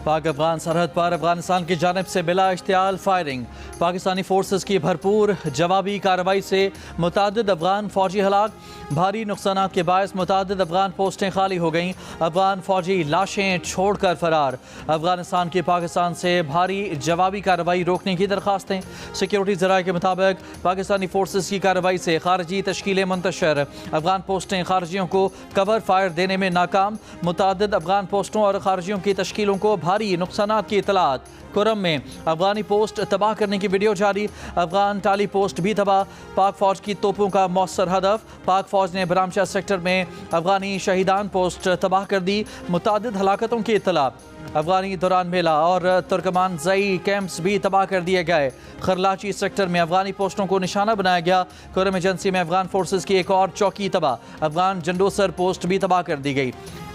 पाक अफगान सरहद पर अफगानिस्तान की जानिब से बिला इश्तियाल फायरिंग। पाकिस्तानी फोर्सेस की भरपूर जवाबी कार्रवाई से मुतादिद अफगान फौजी हलाक। भारी नुकसान के बायस मुतादिद अफगान पोस्टें खाली हो गईं। अफगान फौजी लाशें छोड़कर फरार। अफगानिस्तान की पाकिस्तान से भारी जवाबी कार्रवाई रोकने की दरखास्तें। सिक्योरिटी ज़राए के मुताबिक पाकिस्तानी फोर्सेस की कार्रवाई से खारजी तश्कीलें मुंतशर। अफगान पोस्टें खारजियों को कवर फायर देने में नाकाम। मुतादिद अफगान पोस्टों और खारजियों की तश्कीलों को भारी नुकसानात की इतलात। कुरम में अफगानी पोस्ट तबाह करने की वीडियो जारी। अफगान टाली पोस्ट भी तबाह। पाक फौज की तोपों का मौसर हदफ। पाक फौज ने बरामचा सेक्टर में अफगानी शहीदान पोस्ट तबाह कर दी। मुतादिद हलाकतों की इतला। अफगानी दौरान मेला और तुर्कमान जई कैंप्स भी तबाह कर दिए गए। खरलाची सेक्टर में अफगानी पोस्टों को निशाना बनाया गया। कुरम एजेंसी में अफगान फोर्सेस की एक और चौकी तबाह। अफगान जंडोसर पोस्ट भी तबाह कर दी गई।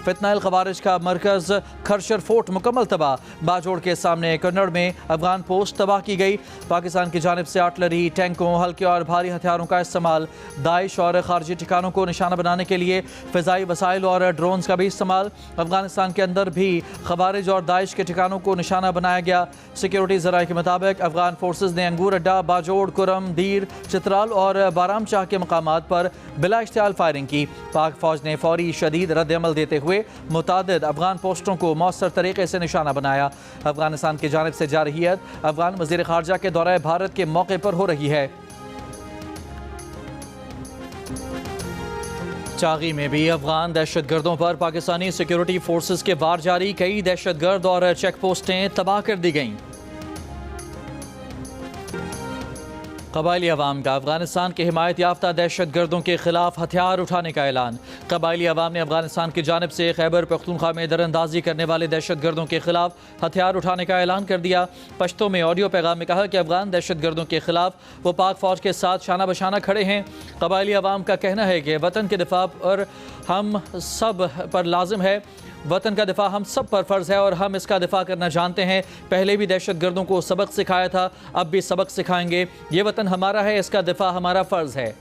फितनाइल खवारिज का मरकज खरशर फोर्ट मुकम्मल तबाह। बाजोड़ के सामने कन्नड़ में अफगान पोस्ट तबाह की गई। पाकिस्तान की जानिब से आर्टिलरी, टैंकों, हल्के और भारी हथियारों का इस्तेमाल। दाइश और खारजी ठिकानों को निशाना बनाने के लिए फ़िज़ाई वसाइल और ड्रोन्स का भी इस्तेमाल। अफगानिस्तान के अंदर भी खवारिज और दाइश के ठिकानों को निशाना बनाया गया। सिक्योरिटी ज़राए के मुताबिक अफगान फोर्सेज ने अंगूर अड्डा, बाजोड़, कुरम, दीर, चित्राल और बारामचाह के मकामात पर बिला इश्तियाल फायरिंग की। पाक फौज ने फौरी शदीद रद्द-ए-अमल देते हुए मुतादिद अफगान पोस्टों को मौसर तरीके से निशाना बनाया। अफगानिस्तान की जानिब से जारहियत अफगान वज़ीर ख़ारजा के दौरे भारत के मौके पर हो रही है। चागी में भी अफगान दहशतगर्दों पर पाकिस्तानी सिक्योरिटी फोर्सेस के वार जारी। कई दहशतगर्द और चेक पोस्टें तबाह कर दी गईं। कबायली अवाम का अफगानिस्तान के हिमायत याफ्ता दहशत गर्दों के खिलाफ हथियार उठाने का ऐलान। कबायली अवाम ने अफगानिस्तान की जानिब से खैबर पख्तूनख्वा में दरअंदाजी करने वाले दहशत गर्दों के खिलाफ हथियार उठाने का ऐलान कर दिया। पश्तो में ऑडियो पैगाम में कहा कि अफगान दहशत गर्दों के खिलाफ वो पाक फौज के साथ शाना बशाना खड़े हैं। कबायली अवाम का कहना है कि वतन के दिफा पर हम सब पर लाजिम है। वतन का दिफा हम सब पर फ़र्ज़ है और हम इसका दिफा करना जानते हैं। पहले भी दहशत गर्दों को सबक सिखाया था, अब भी सबक सिखाएंगे। ये वतन हमारा है, इसका दिफा हमारा फ़र्ज़ है।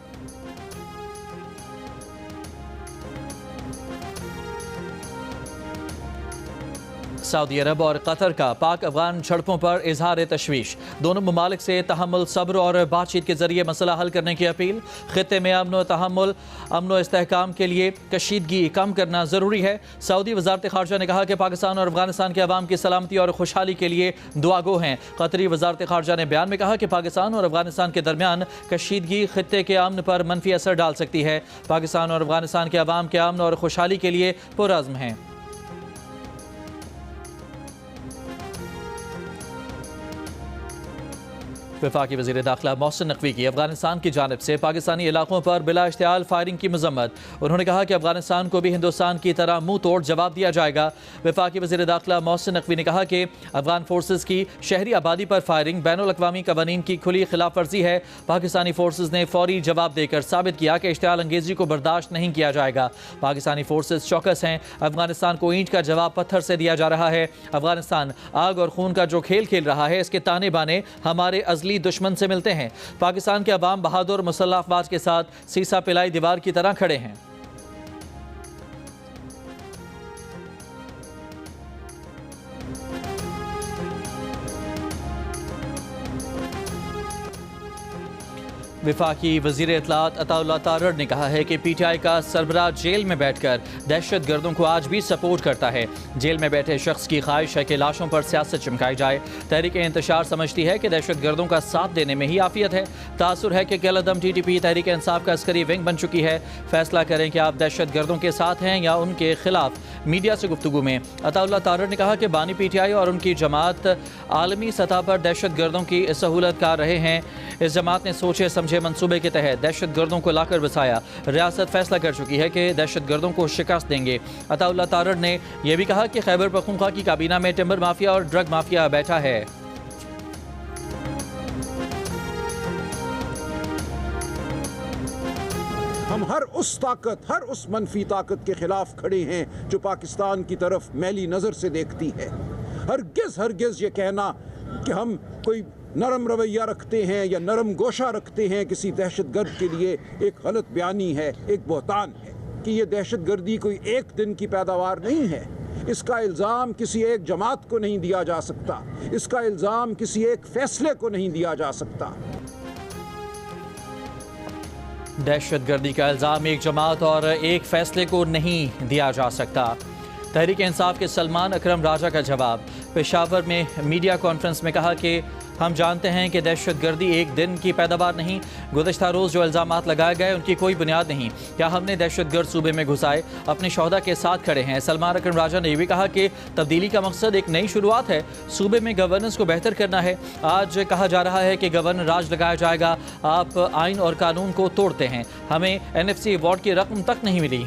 सऊदी अरब और कतर का पाक अफगान झड़पों पर इजहार तशवीश। दोनों ममालिक से तहम्मुल, सब्र और बातचीत के जरिए मसला हल करने की अपील। खित्ते में अमन व तहम्मुल, अमन व इस्तेहकाम के लिए कशीदगी कम करना ज़रूरी है। सऊदी वज़ारत ख़ारजा ने कहा कि पाकिस्तान और अफगानिस्तान के अवाम की सलामती और खुशहाली के लिए दुआगो हैं। कतरी वज़ारत ख़ारजा ने बयान में कहा कि पाकिस्तान और अफगानिस्तान के दरमियान कशीदगी खित्ते के अमन पर मनफी असर डाल सकती है। पाकिस्तान और अफगानिस्तान के अवाम के अमन और खुशहाली के लिए पुरअज़्म हैं। वफाकी वज़ीर दाखिला मोहसिन नकवी की अफगानिस्तान की जानिब से पाकिस्तानी इलाकों पर बिला इश्तियाल फायरिंग की मजम्मत। उन्होंने कहा कि अफगानिस्तान को भी हिंदुस्तान की तरह मुंह तोड़ जवाब दिया जाएगा। वफाकी वज़ीर दाखिला मोहसिन नकवी ने कहा कि अफगान फोर्सेज की शहरी आबादी पर फायरिंग बैनुल-अक़वामी कवानीन की खुली खिलाफ वर्जी है। पाकिस्तानी फोर्सेज ने फौरी जवाब देकर साबित किया कि इश्तियाल अंगेजी को बर्दाश्त नहीं किया जाएगा। पाकिस्तानी फोर्सेज चौकस हैं। अफगानिस्तान को ईंट का जवाब पत्थर से दिया जा रहा है। अफगानिस्तान आग और खून का जो खेल खेल रहा है, इसके ताने बाने हमारे अजली दुश्मन से मिलते हैं। पाकिस्तान के अवाम बहादुर मुसल्लह अफवाज के साथ सीसा पिलाई दीवार की तरह खड़े हैं। वफाकी वज़ीर इत्तलात अताउल्लाह तारड़ ने कहा है कि PTI का सरबराह जेल में बैठकर दहशत गर्दों को आज भी सपोर्ट करता है। जेल में बैठे शख्स की ख्वाहिश है कि लाशों पर सियासत चमकाई जाए। तहरीक इंतशार समझती है कि दहशत गर्दों का साथ देने में ही आफियत है। तासुर है कि कलअदम TTP तहरीक इंसाफ का अस्करी विंग बन चुकी है। फैसला करें कि आप दहशत गर्दों के साथ हैं या उनके खिलाफ। मीडिया से गुफ्तगू में अताउल्लाह तारड़ ने कहा कि बानी PTI और उनकी जमात आलमी सतह पर दहशत गर्दों की सहूलत कर रहे हैं। इस जमात ने सोचे समझे मंसूबे के तहत दहशत गर्दों को लाकर बसाया। रियासत फैसला कर चुकी है कि दहशत गर्दों को शिकस्त देंगे। अताउल्लाह तारड़ ने यह भी कहा कि खैबर पख्तूनख्वा की काबीना में टिम्बर माफिया और ड्रग माफिया बैठा है। हम हर उस ताकत, हर उस मनफी ताकत के खिलाफ खड़े हैं जो पाकिस्तान की तरफ मैली नज़र से देखती है। हरगिज़ ये कहना कि हम कोई नरम रवैया रखते हैं या नरम गोशा रखते हैं किसी दहशत गर्द के लिए एक गलत बयानी है, एक बहतान है कि ये दहशत गर्दी कोई एक दिन की पैदावार नहीं है। इसका इल्ज़ाम किसी एक जमात को नहीं दिया जा सकता, इसका इल्ज़ाम किसी एक फैसले को नहीं दिया जा सकता। दहशतगर्दी का इल्ज़ाम एक जमात और एक फैसले को नहीं दिया जा सकता। तहरीक इंसाफ के सलमान अकरम राजा का जवाब। पेशावर में मीडिया कॉन्फ्रेंस में कहा कि हम जानते हैं कि दहशतगर्दी एक दिन की पैदावार नहीं, गुज़श्ता रोज़ जो इल्ज़ामात लगाए गए उनकी कोई बुनियाद नहीं। क्या हमने दहशतगर्द सूबे में घुसाए? अपने शोहदा के साथ खड़े हैं। सलमान अकरम राजा ने यह भी कहा कि तब्दीली का मकसद एक नई शुरुआत है, सूबे में गवर्नेंस को बेहतर करना है। आज कहा जा रहा है कि गवर्नर राज लगाया जाएगा, आप आइन और कानून को तोड़ते हैं। हमें NFC अवार्ड की रकम तक नहीं मिली।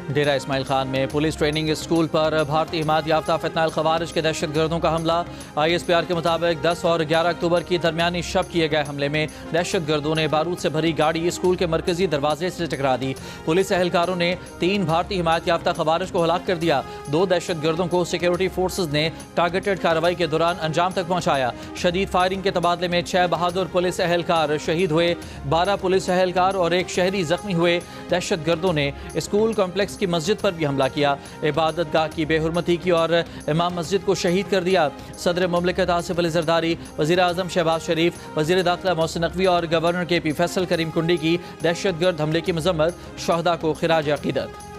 डेरा इस्माइल खान में पुलिस ट्रेनिंग स्कूल पर भारतीय हिमायत याफ्ता फितनाल खवारिज के दहशतगर्दों का हमला। ISPR के मुताबिक 10 और 11 अक्टूबर की दरमियानी शब किए गए हमले में दहशतगर्दों ने बारूद से भरी गाड़ी स्कूल के मरकजी दरवाजे से टकरा दी। पुलिस एहलकारों ने 3 भारतीय हिमायत याफ्ता खवारिज को हलाक कर दिया। 2 दहशतगर्दों को सिक्योरिटी फोर्सेज ने टारगेटेड कार्रवाई के दौरान अंजाम तक पहुंचाया। शदीद फायरिंग के तबादले में 6 बहादुर पुलिस एहलकार शहीद हुए, 12 पुलिस एहलकार और 1 शहरी जख्मी हुए। दहशतगर्दों ने स्कूल कॉम्प्लेक्स की मस्जिद पर भी हमला किया, इबादत गाह की बेहुरमती की और इमाम मस्जिद को शहीद कर दिया। सदर मुमलिकत आसिफ अली जरदारी, वज़ीर आज़म शहबाज शरीफ, वज़ीर दाखिला मोहसिन नकवी और गवर्नर KP फैसल करीम कुंडी की दहशतगर्द हमले की मजम्मत, शहदा को खिराज अक़ीदत।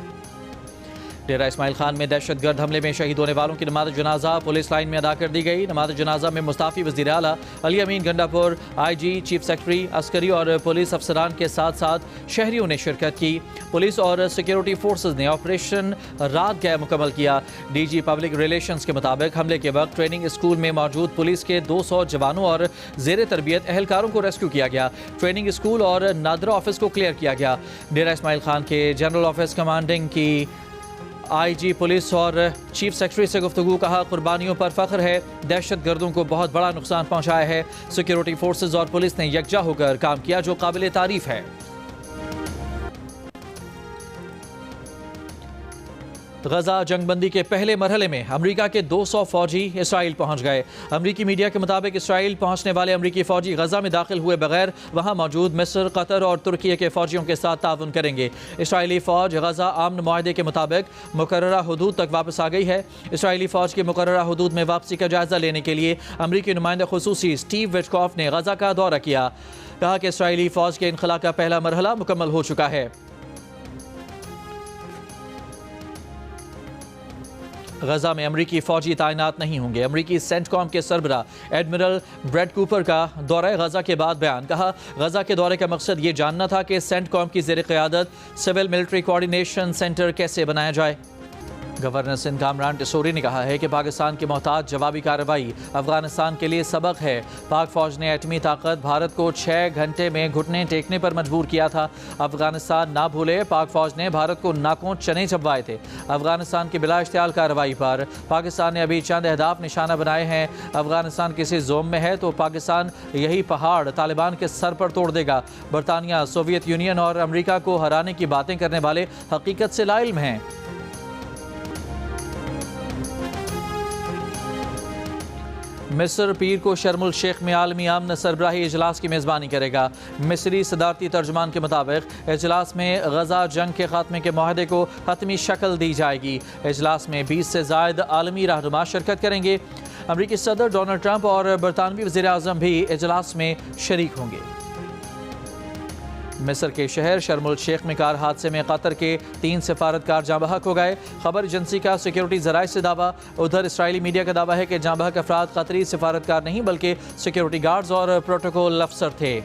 डेरा इस्माइल खान में दहशतगर्द हमले में शहीद होने वालों की नमाज जनाजा पुलिस लाइन में अदा कर दी गई। नमाज जनाजा में मुस्ताफ़ी वज़ीर आला Ali Amin Gandapur, IG, chief secretary, Askari और पुलिस अफसरान के साथ साथ शहरियों ने शिरकत की। पुलिस और सिक्योरिटी फोर्सेज ने ऑपरेशन रात गए मुकम्मल किया। DG पब्लिक रिलेशंस के मुताबिक हमले के वक्त ट्रेनिंग स्कूल में मौजूद पुलिस के 200 जवानों और ज़ेर तरबियत एहलकारों को रेस्क्यू किया गया। ट्रेनिंग स्कूल और नादरा ऑफिस को क्लियर किया गया। डेरा इस्माइल खान के जनरल ऑफिस कमांडिंग की IG पुलिस और चीफ सेक्रेटरी से गुफ्तगू, कहा कुर्बानियों पर फख्र है, दहशतगर्दों को बहुत बड़ा नुकसान पहुंचाया है। सिक्योरिटी फोर्सेज और पुलिस ने यकजा होकर काम किया जो काबिल तारीफ है। गजा जंगबंदी के पहले मरहले में अमरीका के 200 फौजी इसराइल पहुंच गए। अमरीकी मीडिया के मुताबिक इसराइल पहुंचने वाले अमरीकी फौजी गजा में दाखिल हुए बगैर वहां मौजूद मिस्र, कतर और तुर्की के फौजियों के साथ ताउन करेंगे। इसराइली फौज गजा आमन मुआहदे के मुताबिक मुकर्ररा हुदूद तक वापस आ गई है। इसराइली फौज की मुकर्ररा हुदूद में वापसी का जायजा लेने के लिए अमरीकी नुमाइंदा खुसूसी स्टीव विटकॉफ ने गजा का दौरा किया। कहा कि इसराइली फौज के इनखला का पहला मरहला मुकम्मल हो चुका है। गजा में अमरीकी फौजी तैनात नहीं होंगे। अमरीकी सेंटकॉम के सरबरा एडमिरल ब्रैड कूपर का दौरा गजा के बाद बयान। कहा, गजा के दौरे का मकसद ये जानना था कि सेंटकॉम की ज़ेर क़यादत सिविल मिलिट्री कोऑर्डिनेशन सेंटर कैसे बनाया जाए। गवर्नर सिंध कामरान टिसोरी ने कहा है कि पाकिस्तान की मोहताज जवाबी कार्रवाई अफगानिस्तान के लिए सबक है। पाक फौज ने एटमी ताकत भारत को 6 घंटे में घुटने टेकने पर मजबूर किया था। अफगानिस्तान ना भूले, पाक फौज ने भारत को नाकों चने चबवाए थे। अफगानिस्तान की बिला इख्तियार कार्रवाई पर पाकिस्तान ने अभी चंद अहदाफ निशाना बनाए हैं। अफगानिस्तान किसी जोम में है तो पाकिस्तान यही पहाड़ तालिबान के सर पर तोड़ देगा। बरतानिया, सोवियत यूनियन और अमरीका को हराने की बातें करने वाले हकीकत से लाइल्म हैं। मिस्र पीर को शर्मुल शेख में आलमी अमन सरबराही इजलास की मेज़बानी करेगा। मिस्री सदारती तर्जुमान के मुताबिक इजलास में गजा जंग के खात्मे के मुआहदे को हतमी शक्ल दी जाएगी। इजलास में 20 से ज़ायद आलमी रहनुमा शिरकत करेंगे। अमरीकी सदर डोनाल्ड ट्रंप और बरतानवी वज़ीर आज़म भी इजलास में शरीक होंगे। मिस्र के शहर शर्मुल शेख में कार हादसे में कतर के 3 सिफारतकार जाँ बहक हो गए। खबर एजेंसी का सिक्योरिटी ज़राए से दावा। उधर इसराइली मीडिया का दावा है कि जाँ बहक अफराद कतरी सिफारतकार नहीं बल्कि सिक्योरिटी गार्ड्स और प्रोटोकॉल अफसर थे।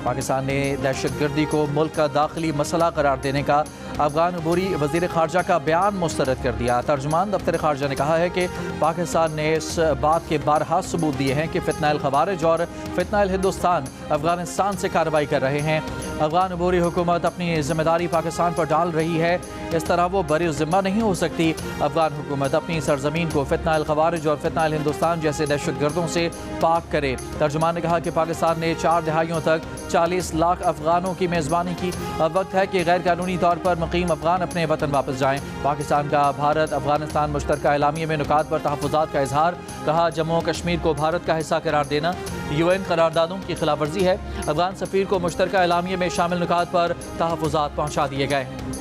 पाकिस्तान ने दहशतगर्दी को मुल्क का दाखिली मसला करार देने का अफगान अबूरी वज़ीर ख़ारजा का बयान मुस्तरद कर दिया। तर्जुमान दफ्तर ख़ारजा ने कहा है कि पाकिस्तान ने इस बात के बारहा सबूत दिए हैं कि फितनाइल ख़वारिज और फितनाइल हिंदुस्तान अफगानिस्तान से कार्रवाई कर रहे हैं। अफगान अबूरी हुकूमत अपनी जिम्मेदारी पाकिस्तान पर डाल रही है। इस तरह वो बरी ज़िम्मा नहीं हो सकती। अफगान हुकूमत अपनी सरजमीन को फितना अल खवारिज और फितना अल हिंदुस्तान जैसे दहशतगर्दों से पाक करे। तर्जुमान ने कहा कि पाकिस्तान ने 4 दहाइयों तक 40 लाख अफगानों की मेज़बानी की। अब वक्त है कि गैर कानूनी तौर पर मुकीम अफगान अपने वतन वापस जाएं। पाकिस्तान का भारत अफगानिस्तान मुश्तरका एलामिया में नुकात पर तहफ़्फ़ुज़ात का इजहार। कहा जम्मू और कश्मीर को भारत का हिस्सा करार देना UN करारदादों की खिलाफ वर्जी है। अफगान सफ़ीर को मुश्तरका एलामिया में शामिल नुकात पर तहफ़्फ़ुज़ात पहुँचा दिए गए हैं।